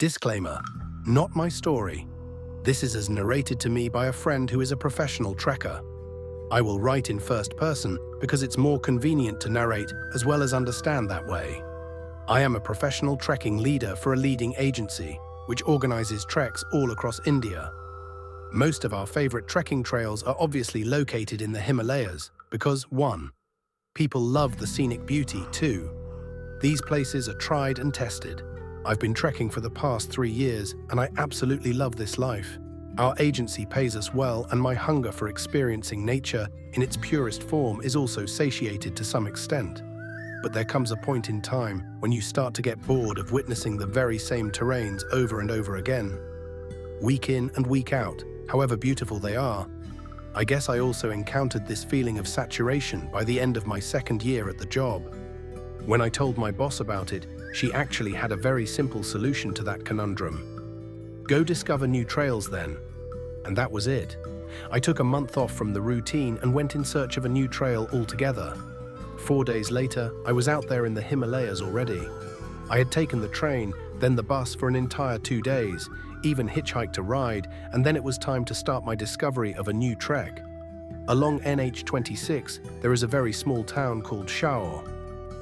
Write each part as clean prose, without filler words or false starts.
Disclaimer: not my story. This is as narrated to me by a friend who is a professional trekker. I will write in first person because it's more convenient to narrate as well as understand that way. I am a professional trekking leader for a leading agency, which organizes treks all across India. Most of our favorite trekking trails are obviously located in the Himalayas because 1. People love the scenic beauty. 2. These places are tried and tested. I've been trekking for the past 3 years and I absolutely love this life. Our agency pays us well and my hunger for experiencing nature in its purest form is also satiated to some extent. But there comes a point in time when you start to get bored of witnessing the very same terrains over and over again. Week in and week out, however beautiful they are. I guess I also encountered this feeling of saturation by the end of my 2nd year at the job. When I told my boss about it, she actually had a very simple solution to that conundrum. Go discover new trails then. And that was it. I took a month off from the routine and went in search of a new trail altogether. 4 days later, I was out there in the Himalayas already. I had taken the train, then the bus for an entire 2 days, even hitchhiked a ride, and then it was time to start my discovery of a new trek. Along NH26, there is a very small town called Shaur.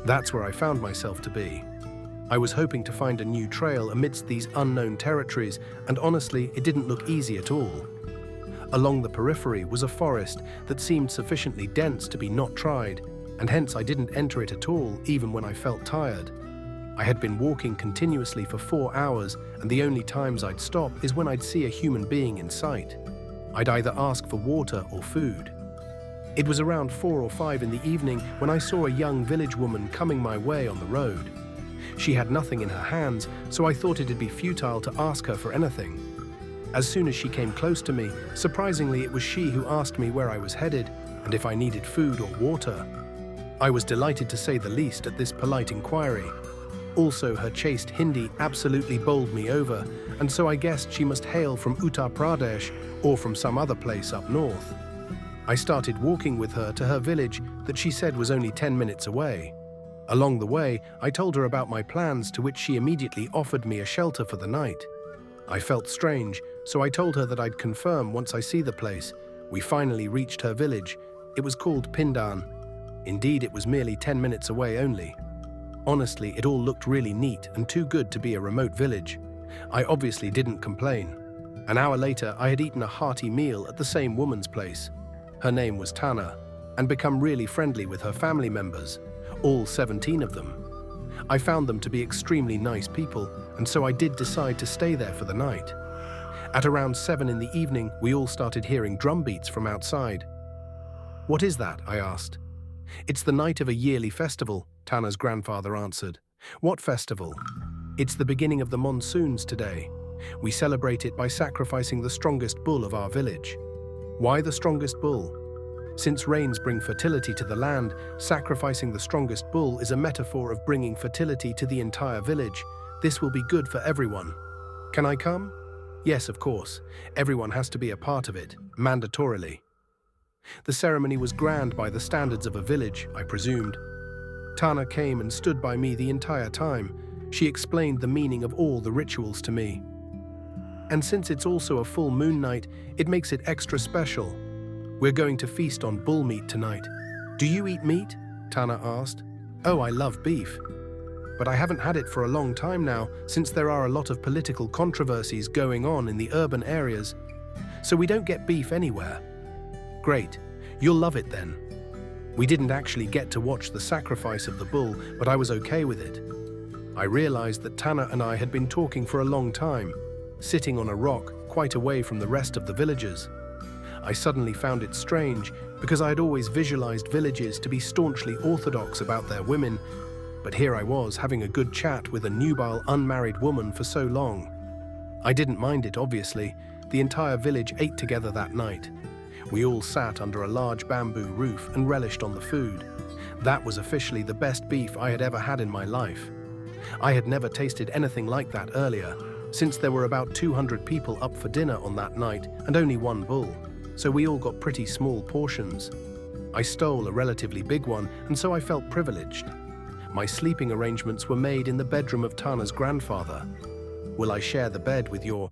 That's where I found myself to be. I was hoping to find a new trail amidst these unknown territories, and honestly, it didn't look easy at all. Along the periphery was a forest that seemed sufficiently dense to be not tried, and hence I didn't enter it at all, even when I felt tired. I had been walking continuously for 4 hours, and the only times I'd stop is when I'd see a human being in sight. I'd either ask for water or food. It was around 4 or 5 in the evening when I saw a young village woman coming my way on the road. She had nothing in her hands, so I thought it'd be futile to ask her for anything. As soon as she came close to me, surprisingly it was she who asked me where I was headed and if I needed food or water. I was delighted to say the least at this polite inquiry. Also, her chaste Hindi absolutely bowled me over, and so I guessed she must hail from Uttar Pradesh or from some other place up north. I started walking with her to her village that she said was only 10 minutes away. Along the way, I told her about my plans, to which she immediately offered me a shelter for the night. I felt strange, so I told her that I'd confirm once I see the place. We finally reached her village. It was called Pindan. Indeed, it was merely 10 minutes away only. Honestly, it all looked really neat and too good to be a remote village. I obviously didn't complain. An hour later, I had eaten a hearty meal at the same woman's place. Her name was Tana, and become really friendly with her family members, all 17 of them. I found them to be extremely nice people, and so I did decide to stay there for the night. At around 7 in the evening, we all started hearing drum beats from outside. "What is that?" I asked. "It's the night of a yearly festival," Tana's grandfather answered. "What festival?" "It's the beginning of the monsoons today. We celebrate it by sacrificing the strongest bull of our village." "Why the strongest bull?" "Since rains bring fertility to the land, sacrificing the strongest bull is a metaphor of bringing fertility to the entire village. This will be good for everyone." "Can I come?" "Yes, of course. Everyone has to be a part of it, mandatorily." The ceremony was grand by the standards of a village, I presumed. Tana came and stood by me the entire time. She explained the meaning of all the rituals to me. "And since it's also a full moon night, it makes it extra special. We're going to feast on bull meat tonight." "Do you eat meat?" Tana asked. "Oh, I love beef. But I haven't had it for a long time now, since there are a lot of political controversies going on in the urban areas. So we don't get beef anywhere." "Great. You'll love it then." We didn't actually get to watch the sacrifice of the bull, but I was okay with it. I realized that Tana and I had been talking for a long time, sitting on a rock quite away from the rest of the villagers. I suddenly found it strange, because I had always visualized villages to be staunchly orthodox about their women, but here I was having a good chat with a nubile unmarried woman for so long. I didn't mind it, obviously. The entire village ate together that night. We all sat under a large bamboo roof and relished on the food. That was officially the best beef I had ever had in my life. I had never tasted anything like that earlier, since there were about 200 people up for dinner on that night and only one bull, so we all got pretty small portions. I stole a relatively big one, and so I felt privileged. My sleeping arrangements were made in the bedroom of Tana's grandfather. Will I share the bed with your